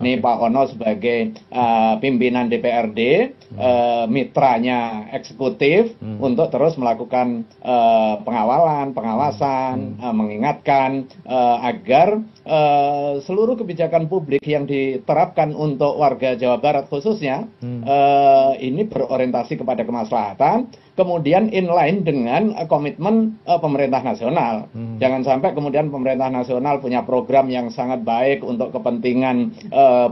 Nih Pak Ono sebagai pimpinan DPRD, mitranya eksekutif untuk terus melakukan pengawasan, mengingatkan agar seluruh kebijakan publik yang diterapkan untuk warga Jawa Barat khususnya ini berorientasi kepada kemaslahatan, kemudian inline dengan komitmen pemerintah nasional. Jangan sampai kemudian pemerintah nasional punya program yang sangat baik untuk kepentingan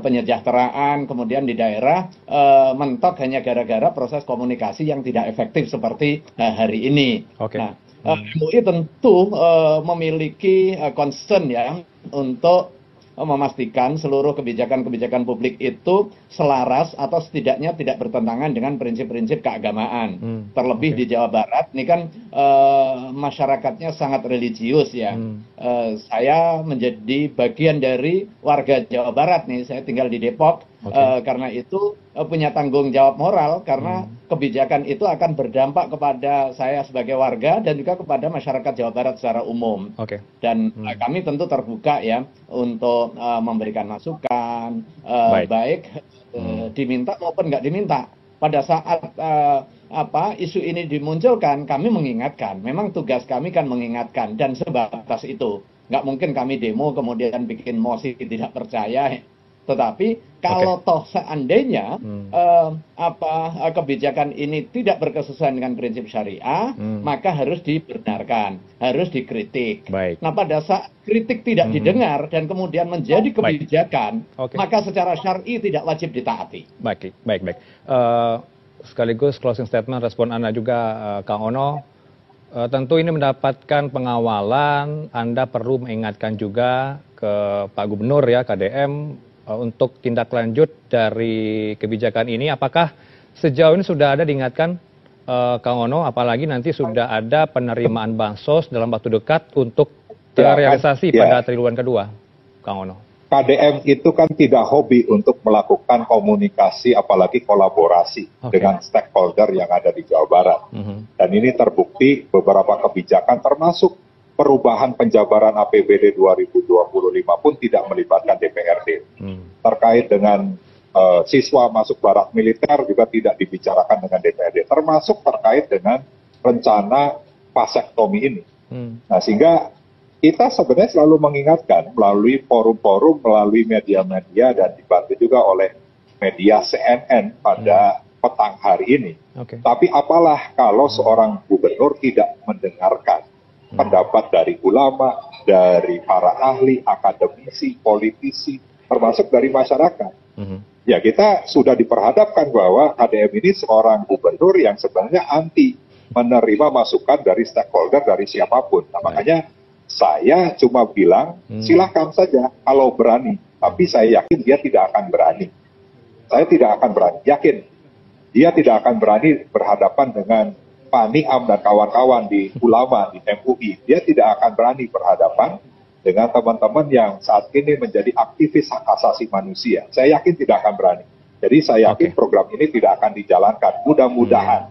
penyejahteraan, kemudian di daerah mentok hanya gara-gara proses komunikasi yang tidak efektif seperti hari ini. Nah, MUI tentu memiliki concern ya untuk memastikan seluruh kebijakan-kebijakan publik itu selaras atau setidaknya tidak bertentangan dengan prinsip-prinsip keagamaan. Terlebih di Jawa Barat, ini kan masyarakatnya sangat religius ya. Saya menjadi bagian dari warga Jawa Barat nih, saya tinggal di Depok. Karena itu punya tanggung jawab moral karena kebijakan itu akan berdampak kepada saya sebagai warga dan juga kepada masyarakat Jawa Barat secara umum. Dan kami tentu terbuka ya untuk memberikan masukan baik diminta maupun nggak diminta. Pada saat isu ini dimunculkan, kami mengingatkan. Memang tugas kami kan mengingatkan dan sebatas itu. Nggak mungkin kami demo kemudian bikin mosi tidak percaya. Tetapi kalau toh seandainya kebijakan ini tidak berkesesuaian dengan prinsip syariah, maka harus dibenarkan, harus dikritik. Nah, pada saat kritik tidak didengar dan kemudian menjadi kebijakan, maka secara syar'i tidak wajib ditaati. Baik. Sekaligus closing statement respon Anda juga, Kang Ono. Tentu ini mendapatkan pengawalan, Anda perlu mengingatkan juga ke Pak Gubernur ya, KDM, untuk tindak lanjut dari kebijakan ini. Apakah sejauh ini sudah ada diingatkan, Kang Ono, apalagi nanti sudah ada penerimaan bansos dalam waktu dekat untuk realisasi pada triwulan kedua, Kang Ono? KDM itu kan tidak hobi untuk melakukan komunikasi, apalagi kolaborasi dengan stakeholder yang ada di Jawa Barat. Dan ini terbukti beberapa kebijakan termasuk perubahan penjabaran APBD 2025 pun tidak melibatkan DPRD. Terkait dengan siswa masuk barak militer juga tidak dibicarakan dengan DPRD. Termasuk terkait dengan rencana vasektomi ini. Nah, sehingga kita sebenarnya selalu mengingatkan melalui forum-forum, melalui media-media, dan dibantu juga oleh media CNN pada petang hari ini. Tapi apalah kalau seorang gubernur tidak mendengarkan pendapat dari ulama, dari para ahli, akademisi, politisi, termasuk dari masyarakat. Ya, kita sudah diperhadapkan bahwa KDM ini seorang gubernur yang sebenarnya anti menerima masukan dari stakeholder, dari siapapun. Nah, makanya saya cuma bilang, silakan saja kalau berani. Tapi saya yakin dia tidak akan berani. Saya tidak akan berani, yakin. Dia tidak akan berani berhadapan dengan Pak Niam dan kawan-kawan di ulama, di MUI. Dia tidak akan berani berhadapan dengan teman-teman yang saat ini menjadi aktivis hak asasi manusia. Saya yakin tidak akan berani. Jadi saya yakin program ini tidak akan dijalankan. Mudah-mudahan